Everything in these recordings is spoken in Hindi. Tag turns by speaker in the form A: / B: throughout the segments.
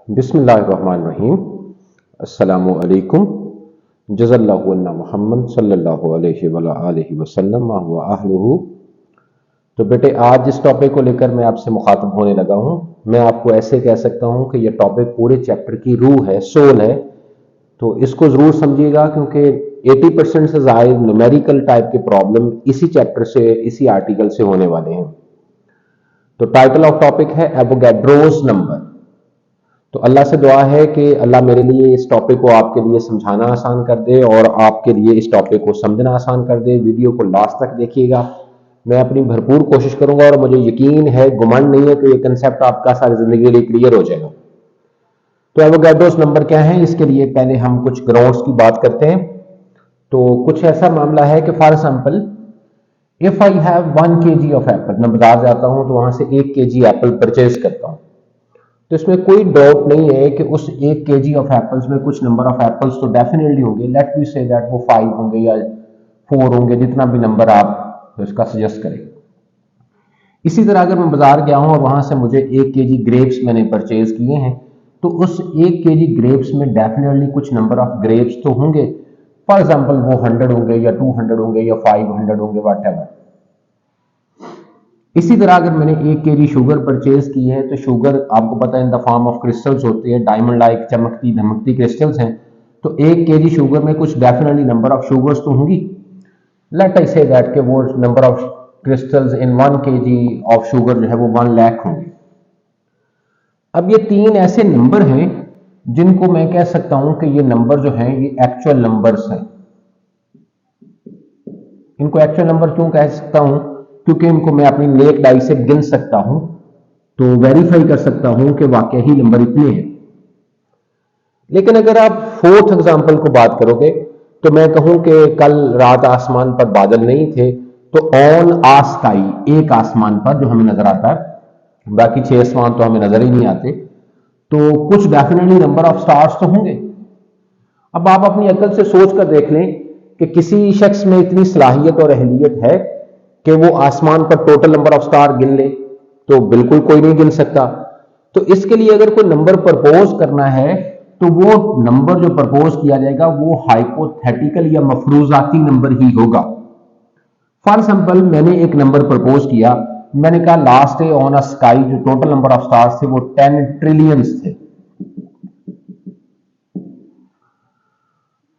A: बिस्मिल्लाहिर्रहमानिर्रहीम। अस्सलामु अलैकुम। जज़ल्लाहु अन्ना मुहम्मद सल्लल्लाहु अलैहि वआलिहि वसल्लम व अहलुहु। तो बेटे, आज जिस टॉपिक को लेकर मैं आपसे मुखातब होने लगा हूं, मैं आपको ऐसे कह सकता हूं कि यह टॉपिक पूरे चैप्टर की रूह है, सोल है। तो इसको जरूर समझिएगा, क्योंकि 80% से ज्यादा न्यूमेरिकल टाइप के प्रॉब्लम इसी चैप्टर से, इसी आर्टिकल से होने वाले हैं। तो टाइटल ऑफ टॉपिक है एवोगैड्रोस नंबर। तो अल्लाह से दुआ है कि अल्लाह मेरे लिए इस टॉपिक को आपके लिए समझाना आसान कर दे और आपके लिए इस टॉपिक को समझना आसान कर दे। वीडियो को लास्ट तक देखिएगा, मैं अपनी भरपूर कोशिश करूंगा और मुझे यकीन है, गुमान नहीं है कि ये कंसेप्ट आपका सारी जिंदगी के लिए क्लियर हो जाएगा। तो एवोगैड्रोस नंबर क्या है, इसके लिए पहले हम कुछ ग्राउंड्स की बात करते हैं। तो कुछ ऐसा मामला है कि for example, if I have 1 kg of Apple, मैं बाजार जाता हूं तो वहां से 1 kg एप्पल परचेज करता हूं। तो इसमें कोई डाउट नहीं है कि उस 1 kg ऑफ एप्पल्स में कुछ नंबर ऑफ एप्पल्स तो डेफिनेटली होंगे। लेट मी से दैट वो 5 होंगे या 4 होंगे, जितना भी नंबर आप तो इसका सजेस्ट करें। इसी तरह अगर मैं बाजार गया हूं और वहां से मुझे 1 kg ग्रेप्स मैंने परचेज किए हैं, तो उस 1 kg ग्रेप्स में डेफिनेटली कुछ नंबर ऑफ ग्रेप्स तो होंगे। फॉर एग्जाम्पल वो 100 होंगे या 200 होंगे या 500 होंगे, वट एवर। इसी तरह अगर मैंने 1 kg शुगर परचेज की है, तो शुगर आपको पता है in the form of crystals होती है, डायमंड लाइक चमकती धमकती क्रिस्टल्स हैं। तो 1 kg शुगर में कुछ डेफिनेटली नंबर ऑफ शुगर्स तो होंगी। लेट आई से दैट के वो number of crystals in 1 kg of sugar जो है वो 1 लाख होंगे। अब ये 3 ऐसे नंबर हैं जिनको मैं कह सकता हूं कि ये नंबर जो हैं ये एक्चुअल नंबर्स हैं। इनको एक्चुअल नंबर क्यों कह सकता हूं? क्योंकि इनको मैं अपनी नेक डाई से गिन सकता हूं, तो वेरीफाई कर सकता हूं कि वाकई ही नंबर इतने हैं। लेकिन अगर आप फोर्थ एग्जांपल को बात करोगे, तो मैं कहूं कि कल रात आसमान पर बादल नहीं थे, तो ऑन आ स्काई, एक आसमान पर जो हमें नजर आता है, बाकी 6 आसमान तो हमें नजर ही नहीं आते, तो कुछ डेफिनेटली नंबर ऑफ स्टार्स तो होंगे। अब आप अपनी अकल से सोच कर देख लें कि किसी शख्स में इतनी सलाहियत और अहलियत है कि वो आसमान पर टोटल नंबर ऑफ स्टार गिन ले, तो बिल्कुल कोई नहीं गिन सकता। तो इसके लिए अगर कोई नंबर प्रपोज करना है, तो वो नंबर जो प्रपोज किया जाएगा वो हाइपोथेटिकल या मफरूजाती नंबर ही होगा। फॉर एग्जाम्पल, मैंने एक नंबर प्रपोज किया, मैंने कहा last day on a sky जो टोटल नंबर ऑफ स्टार्स थे वो 10 ट्रिलियंस थे।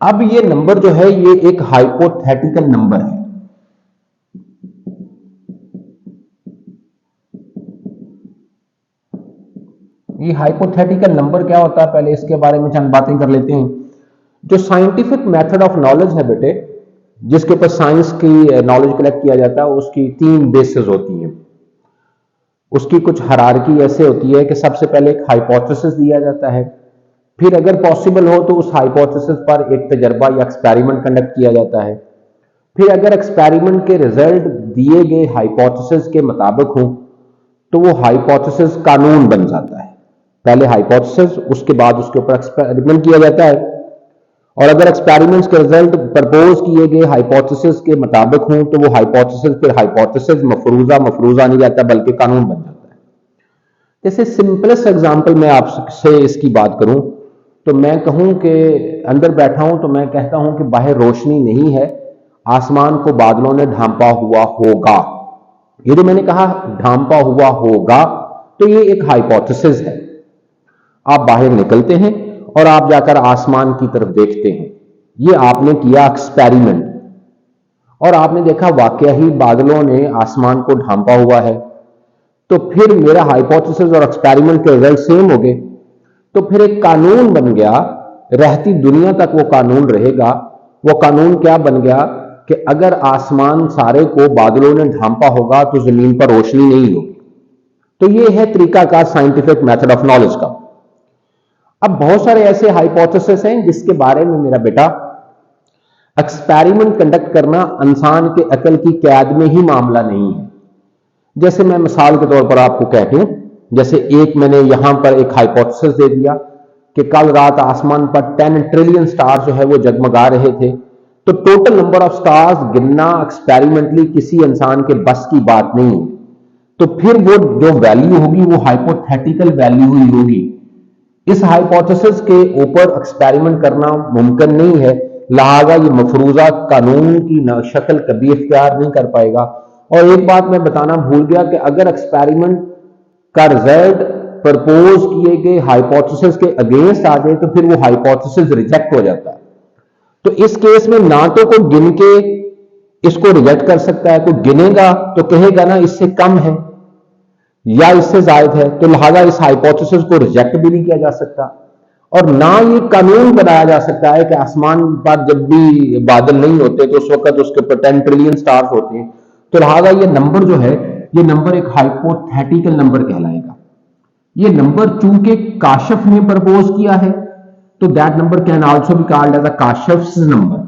A: अब ये नंबर जो है ये एक हाइपोथेटिकल नंबर है। ये हाइपोथेटिकल नंबर क्या होता है, पहले इसके बारे में चंद बातें कर लेते हैं। जो साइंटिफिक मेथड ऑफ नॉलेज है बेटे, जिसके ऊपर साइंस की नॉलेज कलेक्ट किया जाता है, उसकी 3 बेसिस होती हैं। उसकी कुछ हायरार्की ऐसे होती है कि सबसे पहले एक हाइपोथेसिस दिया जाता है, फिर अगर पॉसिबल हो तो उस हाइपोथेसिस पर एक तजर्बा या एक्सपेरिमेंट कंडक्ट किया जाता है, फिर अगर एक्सपेरिमेंट के रिजल्ट दिए गए हाइपोथेसिस के मुताबिक हो तो वो हाइपोथेसिस कानून बन जाता है। पहले हाइपोथेसिस, उसके बाद उसके ऊपर एक्सपेरिमेंट किया जाता है, और अगर एक्सपेरिमेंट्स के रिजल्ट प्रपोज किए गए हाइपोथेसिस के मुताबिक हों तो वो हाइपोथेसिस फिर हाइपोथेसिस मफरूजा नहीं रहता बल्कि कानून बन जाता है। जैसे सिंपलेस्ट एग्जांपल मैं आपसे इसकी बात करूं, तो मैं कहूं कि अंदर बैठा हूं तो मैं कहता हूं कि बाहर रोशनी नहीं है, आसमान को बादलों ने ढांपा हुआ होगा। ये जो मैंने कहा ढांपा हुआ होगा, तो ये एक हाइपोथेसिस है। आप बाहर निकलते हैं और आप जाकर आसमान की तरफ देखते हैं, ये आपने किया एक्सपेरिमेंट, और आपने देखा वाकई ही बादलों ने आसमान को ढांपा हुआ है। तो फिर मेरा हाइपोथेसिस और एक्सपेरिमेंट के रिजल्ट सेम हो गए, तो फिर एक कानून बन गया, रहती दुनिया तक वो कानून रहेगा। वो कानून क्या बन गया कि अगर आसमान सारे को बादलों ने ढांपा होगा तो जमीन पर रोशनी नहीं होगी। तो ये है तरीका का साइंटिफिक मेथड ऑफ नॉलेज का। अब बहुत सारे ऐसे हाइपोथेसिस हैं जिसके बारे में मेरा बेटा एक्सपेरिमेंट कंडक्ट करना इंसान के अकल की कैद में ही मामला नहीं है। जैसे मैं मिसाल के तौर पर आपको कहती हूं, जैसे एक मैंने यहां पर एक हाइपोथेसिस दे दिया कि कल रात आसमान पर 10 ट्रिलियन स्टार जो है वो जगमगा रहे थे, तो टोटल नंबर ऑफ स्टार्स गिनना एक्सपेरिमेंटली किसी इंसान के बस की बात नहीं है। तो फिर वो जो वैल्यू होगी वो हाइपोथेटिकल वैल्यू ही होगी, इस हाइपोथेसिस के ऊपर एक्सपेरिमेंट करना मुमकिन नहीं है, लिहाजा ये मफरूजा कानून की शक्ल कभी इख्तियार नहीं कर पाएगा। और एक बात मैं बताना भूल गया कि अगर एक्सपेरिमेंट का रिजल्ट प्रपोज किए गए हाइपोथेसिस के अगेंस्ट आ जाए तो फिर वो हाइपोथेसिस रिजेक्ट हो जाता है। तो इस केस में ना तो कोई गिन के इसको रिजेक्ट कर सकता है, कोई गिनेगा तो कहेगा ना इससे कम है या इससे जायद है, तो लिहाजा इस हाइपोथेसिस को रिजेक्ट भी नहीं किया जा सकता। और ना ये कानून बनाया जा सकता है कि आसमान पर जब भी बादल नहीं होते तो उस वक्त उसके ऊपर 10 ट्रिलियन स्टार्स होते हैं। तो लिहाजा ये नंबर जो है, ये नंबर एक हाइपोथेटिकल नंबर कहलाएगा। ये नंबर चूंकि काशिफ ने प्रपोज किया है तो that number can also be called as a काशिफ्स नंबर।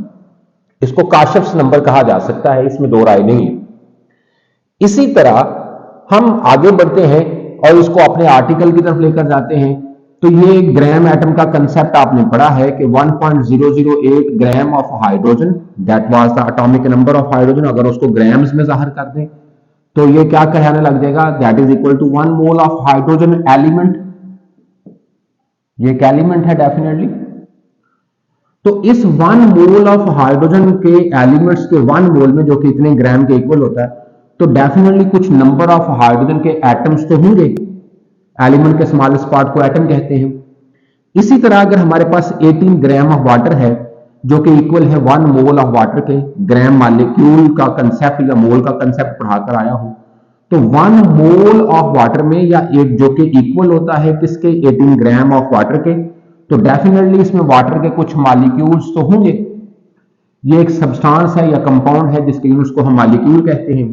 A: इसको काशिफ्स नंबर कहा जा सकता है, इसमें दो राय नहीं है। इसी तरह हम आगे बढ़ते हैं और इसको अपने आर्टिकल की तरफ लेकर जाते हैं। तो ये ग्राम एटम का कंसेप्ट आपने पढ़ा है कि 1008 gram of hydrogen, that was the atomic number of hydrogen. अगर उसको ग्राम्स में जाहिर कर दें तो ये क्या कहने लग जाएगा, that is equal to 1 mole of hydrogen element. ये एक एलिमेंट है डेफिनेटली। तो इस 1 मोल ऑफ हाइड्रोजन के एलिमेंट्स के 1 मोल में, जो कि इतने ग्राम के इक्वल होता है, तो डेफिनेटली कुछ नंबर ऑफ हाइड्रोजन के एटम्स तो होंगे। एलिमेंट के स्मॉलेस्ट पार्ट को एटम कहते हैं। इसी तरह अगर हमारे पास 18 ग्राम ऑफ वाटर है जो कि इक्वल है 1 मोल ऑफ वाटर के, ग्राम मॉलिक्यूल का कंसेप्ट या मोल का कंसेप्ट पढ़ाकर आया हूं, तो 1 मोल ऑफ वाटर में या एक जो कि इक्वल होता है किसके, 18 ग्राम ऑफ वाटर के, तो डेफिनेटली इसमें वाटर के कुछ मॉलिक्यूल्स तो होंगे। ये एक सब्सटेंस है या कंपाउंड है जिसके यूनिट्स को हम मॉलिक्यूल कहते हैं।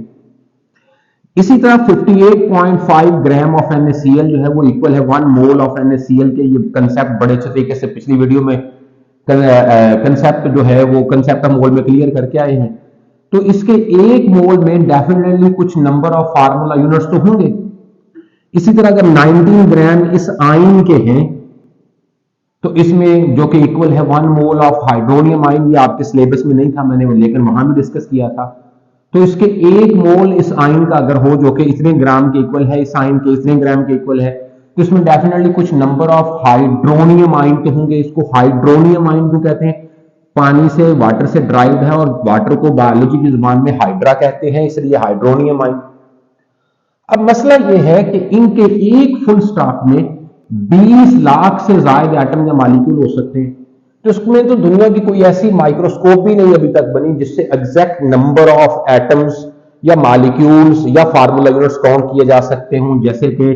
A: इसी तरह 58.5 ग्राम ऑफ NaCl जो है वो इक्वल है 1 मोल ऑफ NaCl के। ये कंसेप्ट बड़े अच्छे तरीके से पिछली वीडियो में कंसेप्ट जो है वो कंसेप्ट हम मोल में क्लियर करके आए हैं। तो इसके एक मोल में डेफिनेटली कुछ नंबर ऑफ फार्मूला यूनिट्स तो होंगे। इसी तरह अगर 19 ग्राम इस आयन के हैं तो इसमें जो कि इक्वल है 1 मोल ऑफ हाइड्रोनियम आयन, ये आपके सिलेबस में नहीं था मैंने लेकिन वहां भी डिस्कस किया था। तो इसके एक मोल इस आयन का अगर हो जो कि इतने ग्राम के इक्वल है, इस आयन के इतने ग्राम के इक्वल है, तो इसमें डेफिनेटली कुछ नंबर ऑफ हाइड्रोनियम आयन तो होंगे। इसको हाइड्रोनियम आयन को कहते हैं, पानी से वाटर से ड्राइव है और वाटर को बायोलॉजी की जुबान में हाइड्रा कहते हैं, इसलिए हाइड्रोनियम आयन। अब मसला यह है कि इनके एक फुल स्टॉप में 20 लाख से ज्यादा एटम या मॉलिक्यूल हो सकते हैं। तो इसमें तो दुनिया की कोई ऐसी माइक्रोस्कोप भी नहीं अभी तक बनी जिससे एग्जैक्ट नंबर ऑफ एटम्स या मॉलिक्यूल्स या फार्मूला यूनिट्स काउंट किए जा सकते हों। जैसे कि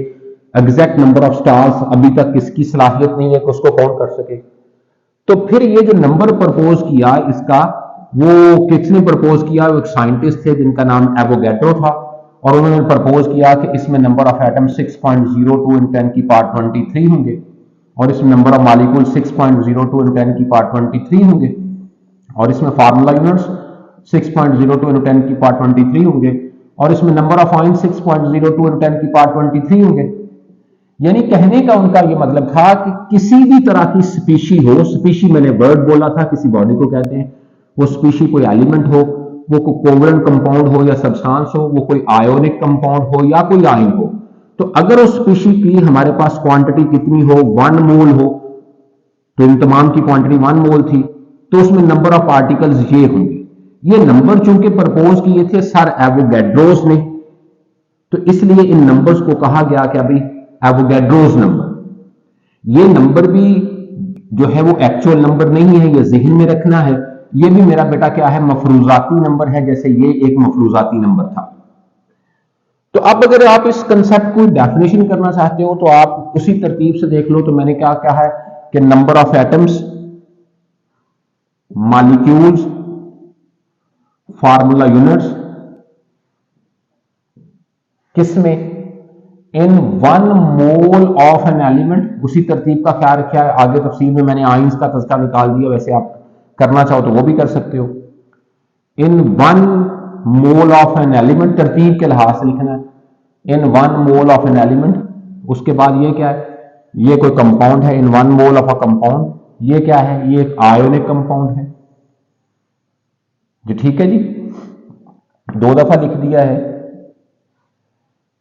A: एग्जैक्ट नंबर ऑफ स्टार्स अभी तक किसकी सलाहियत नहीं है कि उसको काउंट कर सके। तो फिर ये जो नंबर प्रपोज किया इसका, वो किसने प्रपोज किया, वो एक साइंटिस्ट थे जिनका नाम एवोगैड्रो था, और उन्होंने प्रपोज किया कि इसमें नंबर ऑफ एटम 6.02 × 10 की पावर 23 होंगे और इसमें नंबर ऑफ मॉलिक्यूल 6.02 × 10 की पावर 23 होंगे और इसमें फार्मूला यूनिट्स 6.02 × 10 की पावर 23 होंगे और इसमें नंबर ऑफ आयन 6.02 × 10 की पावर 23 होंगे। यानी कहने का उनका यह मतलब था कि किसी भी तरह की स्पीशी हो, स्पीशी मैंने वर्ड बोला था, किसी बॉडी को कहते हैं, वो स्पीशी कोई एलिमेंट हो, वो कोई कोवलेंट कंपाउंड हो या सब्सटेंस हो, वो कोई आयोनिक कंपाउंड हो या कोई आयन हो, तो अगर उस स्पीशी की हमारे पास क्वांटिटी कितनी हो, 1 मोल हो, तो इन तमाम की क्वांटिटी 1 मोल थी, तो उसमें नंबर ऑफ पार्टिकल्स ये होंगे। ये नंबर चूंकि प्रपोज किए थे सर एवोगैड्रोस ने, तो इसलिए इन नंबर्स को कहा गया कि अभी एवोगैड्रोस नंबर। ये नंबर भी जो है वो एक्चुअल नंबर नहीं है, ये जहन में रखना है। ये भी मेरा बेटा क्या है, मफरूजाती नंबर है, जैसे ये एक मफरूजाती नंबर था। तो अब अगर आप इस कंसेप्ट को डेफिनेशन करना चाहते हो तो आप उसी तरतीब से देख लो। तो मैंने क्या कहा है कि number of atoms, molecules, formula units किसमें, इन 1 मोल ऑफ एन एलिमेंट। उसी तरतीब का ख्याल रखा है, आगे तफसील में मैंने आयंस का तस्का निकाल दिया, वैसे आप करना चाहो तो वो भी कर सकते हो। इन 1 मोल ऑफ एन एलिमेंट, तरतीब के लिहाज से लिखना है, इन 1 मोल ऑफ एन एलिमेंट। उसके बाद ये क्या है, ये कोई कंपाउंड है, इन 1 मोल ऑफ अ कंपाउंड। ये क्या है, ये एक आयोनिक कंपाउंड है जी, ठीक है जी, 2 दफा लिख दिया है।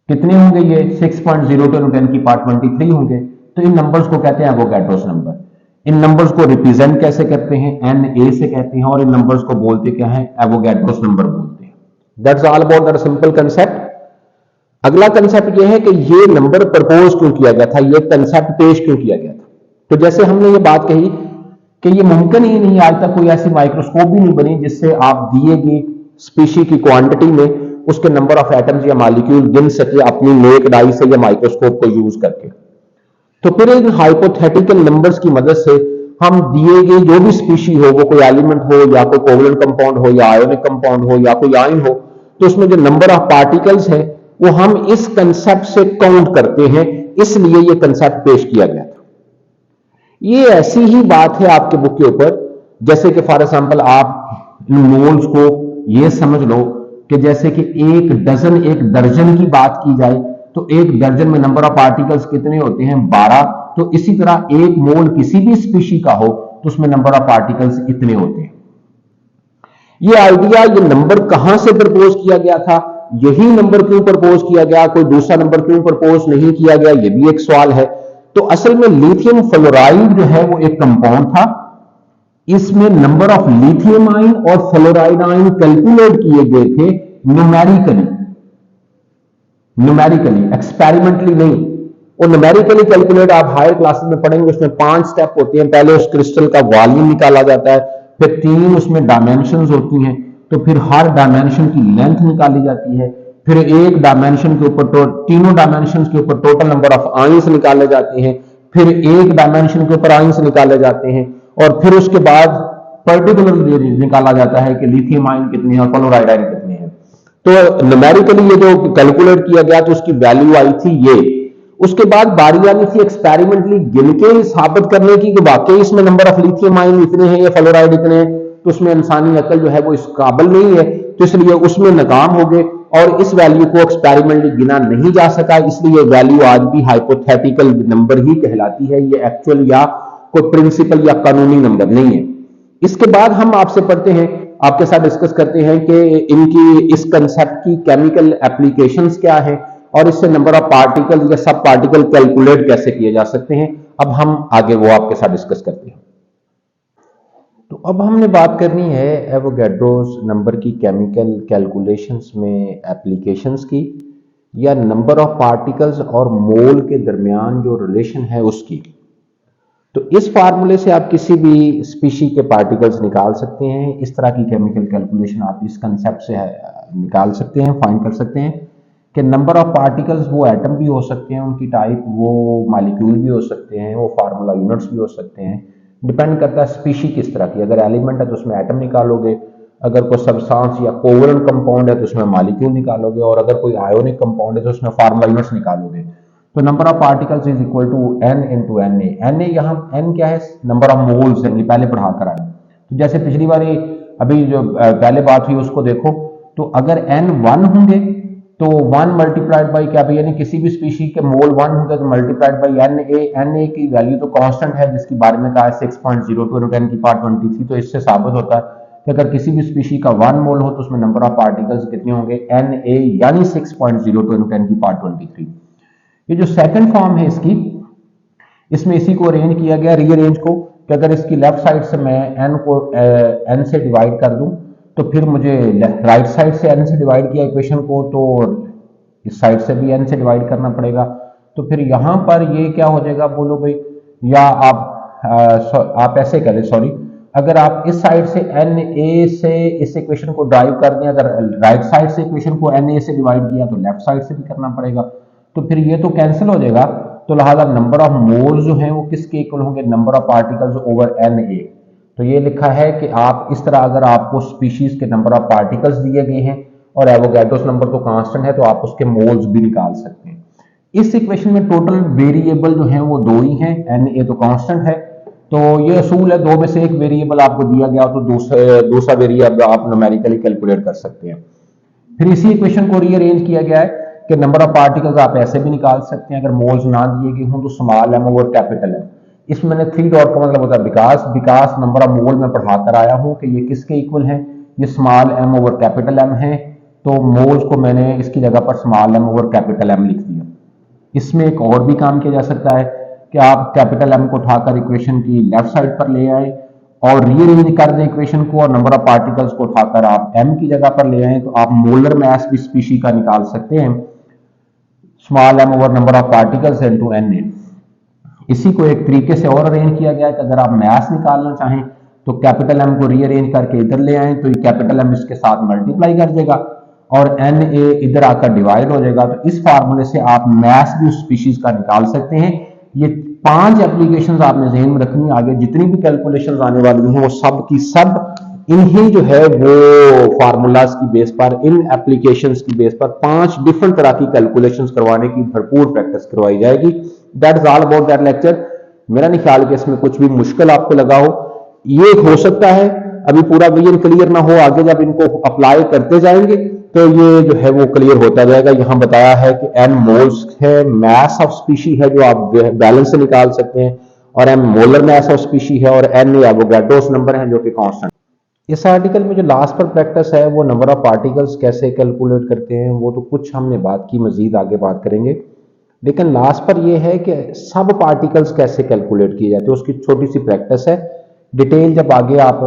A: कितने होंगे ये, 6.02 × 10 की पावर 23 होंगे। तो इन नंबर्स को कहते हैं एवोगैड्रोस नंबर। इन नंबर्स को रिप्रेजेंट कैसे करते हैं, Na से कहते हैं, और इन नंबर्स को बोलते क्या है, एवोगैड्रोस नंबर बोलते हैं। That's all about that simple concept. अगला कंसेप्ट ये है कि ये नंबर प्रपोज क्यों किया गया था, ये कंसेप्ट पेश क्यों किया गया था। तो जैसे हमने ये बात कही कि ये मुमकिन ही नहीं, आज तक कोई ऐसी माइक्रोस्कोप भी नहीं बनी जिससे आप दिए गई स्पीशी की क्वांटिटी में उसके नंबर ऑफ एटम्स या मॉलिक्यूल गिन सके अपनी नेक्ड आई से या माइक्रोस्कोप को यूज करके। तो फिर इन हाइपोथेटिकल नंबर्स की मदद से हम दिए गए जो भी स्पीशी हो, वो कोई एलिमेंट हो या कोई कोवलेंट कंपाउंड हो या आयोनिक कंपाउंड हो या कोई आयन हो, तो उसमें जो नंबर ऑफ पार्टिकल्स है वो हम इस कंसेप्ट से काउंट करते हैं। इसलिए ये कंसेप्ट पेश किया गया था। ये ऐसी ही बात है आपके बुक के ऊपर, जैसे कि फॉर एग्जांपल आप मोल्स को ये समझ लो कि जैसे कि एक डजन, एक दर्जन की बात की जाए तो एक दर्जन में नंबर ऑफ पार्टिकल्स कितने होते हैं, 12। तो इसी तरह एक मोल किसी भी स्पीशी का हो तो उसमें नंबर ऑफ पार्टिकल्स इतने होते हैं। ये आइडिया, ये नंबर कहां से प्रपोज किया गया था, यही नंबर क्यों प्रपोज किया गया, कोई दूसरा नंबर क्यों प्रपोज नहीं किया गया, ये भी एक सवाल है। तो असल में लिथियम फ्लोराइड जो है वो एक कंपाउंड था। इसमें नंबर ऑफ लिथियम आयन और फ्लोराइड आयन कैलकुलेट किए गए थे न्यूमेरिकली, एक्सपेरिमेंटली नहीं। और न्यूमेरिकली कैलकुलेट आप हायर क्लासेस में पढ़ेंगे, उसमें 5 स्टेप होते हैं। पहले उस क्रिस्टल का वॉल्यूम निकाला जाता है, फिर 3 उसमें डायमेंशंस होती हैं, तो फिर हर डायमेंशन की लेंथ निकाली जाती है, फिर एक डायमेंशन के ऊपर तो तीनों डायमेंशन के ऊपर टोटल नंबर ऑफ आयंस निकाले जाते हैं, फिर एक डायमेंशन के ऊपर आयंस निकाले जाते हैं, और फिर उसके बाद पर्टिकुलर निकाला जाता है कि लिथियम आयन कितने हैं, फ्लोराइड आयन कितने हैं। तो न्यूमेरिकली ये जो कैलकुलेट किया गया तो उसकी वैल्यू आई थी ये। उसके बाद बारी आनी थी एक्सपेरिमेंटली गिन के साबित करने की कि वाकई इसमें नंबर ऑफ लिथियम आयन इतने हैं या फ्लोराइड इतने हैं। तो उसमें इंसानी अकल जो है वो इस काबिल नहीं है, तो इसलिए उसमें नाकाम हो गए और इस वैल्यू को एक्सपेरिमेंटली गिना नहीं जा सका। इसलिए वैल्यू आज भी हाइपोथेटिकल नंबर ही कहलाती है, ये एक्चुअल या कोई प्रिंसिपल या कानूनी नंबर नहीं है। इसके बाद हम आपसे पढ़ते हैं, आपके साथ डिस्कस करते हैं कि इनकी इस कंसेप्ट की केमिकल एप्लीकेशंस क्या है और इससे नंबर ऑफ पार्टिकल या सब पार्टिकल कैलकुलेट कैसे किए जा सकते हैं। अब हम आगे वो आपके साथ डिस्कस करते हैं। तो अब हमने बात करनी है एवोगैड्रोस नंबर की केमिकल कैलकुलेशंस में एप्लीकेशंस की, या नंबर ऑफ पार्टिकल्स और मोल के दरमियान जो रिलेशन है उसकी। तो इस फार्मूले से आप किसी भी स्पीशी के पार्टिकल्स निकाल सकते हैं। इस तरह की केमिकल कैलकुलेशन आप इस कंसेप्ट से निकाल सकते हैं, फाइंड कर सकते हैं कि नंबर ऑफ पार्टिकल्स वो एटम भी हो सकते हैं, उनकी टाइप वो मॉलिक्यूल भी हो सकते हैं, वो फार्मूला यूनिट्स भी हो सकते हैं। डिपेंड करता है स्पीशी किस तरह की। अगर एलिमेंट है तो उसमें एटम निकालोगे, अगर कोई सब्सटेंस या कोवलेंट कंपाउंड है तो उसमें मॉलिक्यूल निकालोगे, और अगर कोई आयोनिक कंपाउंड है तो उसमें फार्मूला यूनिट्स निकालोगे। तो number of particles is equal to n into N A. N A यहाँ n क्या है, नंबर ऑफ मोल्स है, पहले पढ़ा कर आए। तो जैसे पिछली बार अभी जो पहले बात हुई उसको देखो, तो अगर n 1 होंगे तो 1 मल्टीप्लाइड बाई क्या, यानी किसी भी स्पीशी के मोल 1 होंगे तो मल्टीप्लाइड बाई एन ए की वैल्यू तो कांस्टेंट है, जिसके बारे में कहा 6.02 × 10⁻23। तो इससे साबित होता है कि अगर किसी भी स्पीशी का 1 मोल हो तो उसमें नंबर ऑफ पार्टिकल्स कितने होंगे, Na यानी 6.02 × 10⁻23। ये जो सेकंड फॉर्म है इसकी, इसमें इसी को अरेंज किया गया, रीअरेंज को, कि अगर इसकी लेफ्ट साइड से मैं n को n से डिवाइड कर दूं तो फिर मुझे राइट साइड से n से डिवाइड किया इक्वेशन को, तो इस साइड से भी n से डिवाइड करना पड़ेगा। तो फिर यहां पर ये क्या हो जाएगा, बोलो भाई, या आप ऐसे करें, सॉरी, अगर आप इस साइड से Na से इस इक्वेशन को ड्राइव कर दें, अगर राइट साइड से इक्वेशन को Na से डिवाइड किया तो लेफ्ट साइड से भी करना पड़ेगा, तो फिर ये तो कैंसिल हो जाएगा। तो लिहाजा नंबर ऑफ मोल्स जो हैं वो किसके इक्वल होंगे, number of particles over Na। तो ये लिखा है कि आप इस तरह, अगर आपको स्पीशीज के नंबर ऑफ पार्टिकल्स दिए गए हैं और एवोगैड्रोस नंबर तो कांस्टेंट है, तो आप उसके मोल्स भी निकाल सकते हैं। इस इक्वेशन में टोटल वेरिएबल जो है वो 2 ही हैं, Na तो कांस्टेंट है। तो ये असूल है, 2 में से एक वेरिएबल आपको दिया गया तो दूसरा वेरिएबल आप न्यूमेरिकली कैलकुलेट कर सकते हैं। फिर इसी इक्वेशन को रीअरेंज किया गया है कि नंबर ऑफ पार्टिकल्स आप ऐसे भी निकाल सकते हैं, अगर मोल्स ना दिए गए हों तो small m over capital M। इसमें मैंने 3 डॉट का मतलब होता है विकास नंबर ऑफ मोल में पढ़ा कर आया हूं कि ये किसके इक्वल है, ये small m over capital M है। तो मोल्स को मैंने इसकी जगह पर small m over capital M लिख दिया। इसमें एक और भी काम किया जा सकता है कि आप कैपिटल एम को उठाकर इक्वेशन की लेफ्ट साइड पर ले आए और रीअरेंज कर दें इक्वेशन को और नंबर ऑफ पार्टिकल्स को उठाकर आप एम की जगह पर ले आए, तो आप मोलर मास भी स्पीशी का निकाल सकते हैं, small M over number of particles into N A. इसी को एक तरीके से और अरेंज किया गया है कि अगर आप मास निकालना चाहें तो कैपिटल एम को रीअरेंज करके इधर ले आए तो ये कैपिटल एम इसके साथ मल्टीप्लाई कर देगा और एन ए इधर आकर डिवाइड हो जाएगा। तो इस फार्मूले से आप मास भी उस स्पीशीज का निकाल सकते हैं। ये 5 एप्लीकेशंस आपने ज़हन में रखनी है, आगे जितनी भी कैलकुलेशंस आने वाली हैं वो सब की सब इन्हीं जो है वो फार्मूलाज की बेस पर, इन एप्लीकेशंस की बेस पर 5 डिफरेंट तरह की कैलकुलेशंस करवाने की भरपूर प्रैक्टिस करवाई जाएगी। That is all about that lecture. मेरा नहीं ख्याल कि इसमें कुछ भी मुश्किल आपको लगा हो। ये हो सकता है अभी पूरा विजन क्लियर ना हो, आगे जब इनको अप्लाई करते जाएंगे तो ये जो है वो क्लियर होता जाएगा। यहां बताया है कि एन मोल्स है, मास ऑफ स्पीशी है जो आप बैलेंस से निकाल सकते हैं, और M molar mass of species है, और एन एवोगाड्रोस नंबर है जो कि कांस्टेंट। इस आर्टिकल में जो लास्ट पर प्रैक्टिस है वो नंबर ऑफ पार्टिकल्स कैसे कैलकुलेट करते हैं वो तो कुछ हमने बात की, मजीद आगे बात करेंगे। लेकिन लास्ट पर यह है कि सब पार्टिकल्स कैसे कैलकुलेट किए जाते हैं, उसकी छोटी सी प्रैक्टिस है। डिटेल जब आगे आप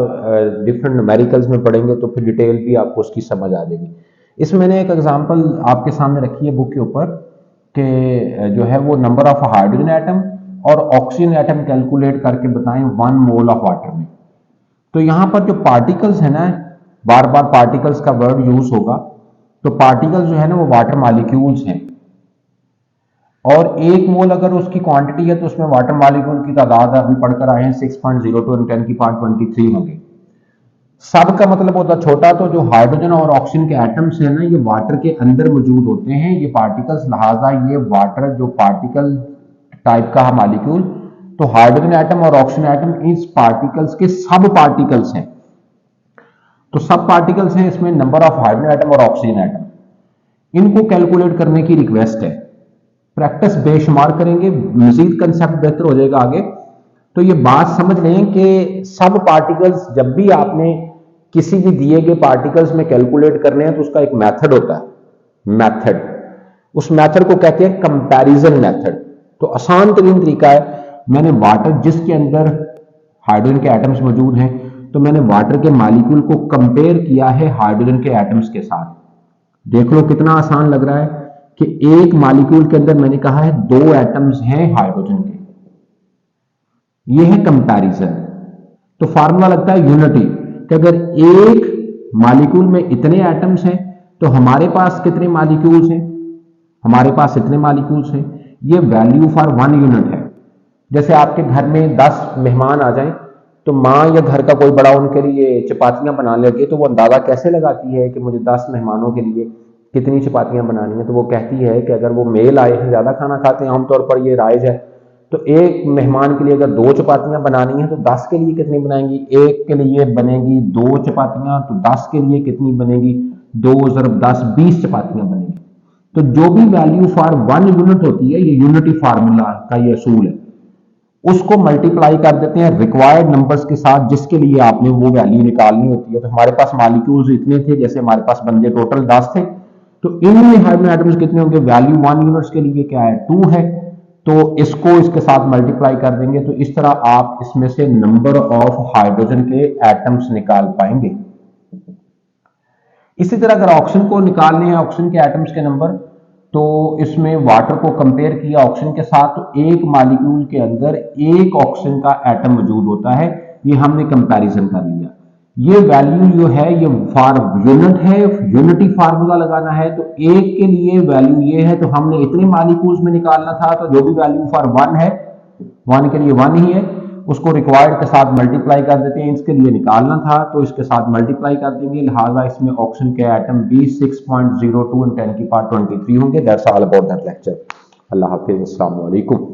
A: डिफरेंट न्यूमेरिकल्स में पढ़ेंगे तो फिर डिटेल भी आपको उसकी समझ आ जाएगी। इसमें मैंने एक एग्जांपल आपके सामने रखी है बुक के ऊपर कि जो है वो नंबर ऑफ हाइड्रोजन एटम और ऑक्सीजन एटम कैलकुलेट करके बताएं 1 मोल ऑफ वाटर में। तो यहां पर जो पार्टिकल्स है ना, बार बार पार्टिकल्स का वर्ड यूज होगा, तो पार्टिकल्स जो है ना वो वाटर मॉलिक्यूल्स हैं, और 1 मोल अगर उसकी क्वांटिटी है तो उसमें वाटर मॉलिक्यूल की तादाद अभी पढ़कर आए हैं 6.02 × 10⁻23 होंगे। सब का मतलब होता है छोटा, तो जो हाइड्रोजन और ऑक्सीजन के एटम्स हैं ना ये वाटर के अंदर मौजूद होते हैं, ये पार्टिकल्स, लिहाजा ये वाटर जो पार्टिकल टाइप का मॉलिक्यूल, तो हाइड्रोजन एटम और ऑक्सीजन एटम इस पार्टिकल्स के सब पार्टिकल्स हैं। तो सब पार्टिकल्स हैं, इसमें नंबर ऑफ हाइड्रोजन एटम और ऑक्सीजन एटम, इनको कैलकुलेट करने की रिक्वेस्ट है। प्रैक्टिस बेशुमार करेंगे, मजीद कंसेप्ट बेहतर हो जाएगा आगे। तो ये बात समझ लें कि सब पार्टिकल्स, जब भी आपने किसी भी दिए गए पार्टिकल्स में कैलकुलेट करने हैं तो उसका एक मेथड होता है, मेथड। उस मेथड को कहते हैं कंपैरिजन मेथड। तो आसान तरीन तरीका है, मैंने वाटर जिसके अंदर हाइड्रोजन के एटम्स मौजूद हैं, तो मैंने वाटर के मॉलिक्यूल को कंपेयर किया है हाइड्रोजन के एटम्स के साथ। देख लो कितना आसान लग रहा है कि एक मॉलिक्यूल के अंदर मैंने कहा है 2 एटम्स हैं हाइड्रोजन के, ये है कंपैरिजन। तो फार्मूला लगता है यूनिटी, कि अगर एक मॉलिक्यूल में इतने एटम्स हैं तो हमारे पास कितने मॉलिक्यूल्स हैं, हमारे पास इतने मॉलिक्यूल्स हैं। ये वैल्यू फॉर 1 यूनिट है। जैसे आपके घर में 10 मेहमान आ जाएं तो माँ या घर का कोई बड़ा उनके लिए चपातियां बना लगे, तो वो अंदाजा कैसे लगाती है कि मुझे 10 मेहमानों के लिए कितनी चपातियां बनानी है। तो वो कहती है कि अगर वो मेल आए हैं, ज्यादा खाना खाते हैं, आमतौर पर ये राइज है, तो एक मेहमान के लिए अगर 2 चपातियां बनानी है तो 10 के लिए कितनी बनाएंगी, एक के लिए बनेगी 2 चपातियां, तो 10 के लिए कितनी बनेगी, 2 × 10 20 चपातियां बनेगी। तो जो भी वैल्यू फॉर 1 यूनिट होती है, ये यूनिटी फार्मूला का ये असूल है, उसको मल्टीप्लाई कर देते हैं रिक्वायर्ड नंबर्स के साथ जिसके लिए आपने वो वैल्यू निकालनी होती है। तो हमारे पास मॉलिक्यूल्स इतने थे, जैसे हमारे पास बंदे टोटल 10 थे, तो इनमें हाइड्रोजन एटम्स कितने होंगे, वैल्यू 1 यूनिट्स के लिए क्या है 2 है, तो इसको इसके साथ मल्टीप्लाई कर देंगे। तो इस तरह आप इसमें से नंबर ऑफ हाइड्रोजन के एटम्स निकाल पाएंगे। इसी तरह अगर ऑक्सीजन को निकालने हैं, ऑक्सीजन के एटम्स के नंबर, तो इसमें वाटर को कंपेयर किया ऑक्सीजन के साथ, तो एक मॉलिक्यूल के अंदर एक ऑक्सीजन का एटम मौजूद होता है, ये हमने कंपैरिजन कर लिया। ये वैल्यू जो है ये फॉर यूनिट है, यूनिटी फार्मूला लगाना है, तो एक के लिए वैल्यू ये है, तो हमने इतने मॉलिक्यूल्स में निकालना था, तो जो भी वैल्यू फॉर 1 है, 1 के लिए 1 ही है, उसको रिक्वायर्ड के साथ मल्टीप्लाई कर देते हैं। इसके लिए निकालना था तो इसके साथ मल्टीप्लाई कर देंगे, लिहाजा इसमें ऑक्सीजन के एटम भी 6.02 × 10⁻23 होंगे। That's all about that lecture. अल्लाह हाफिज़, अस्सलाम वालेकुम।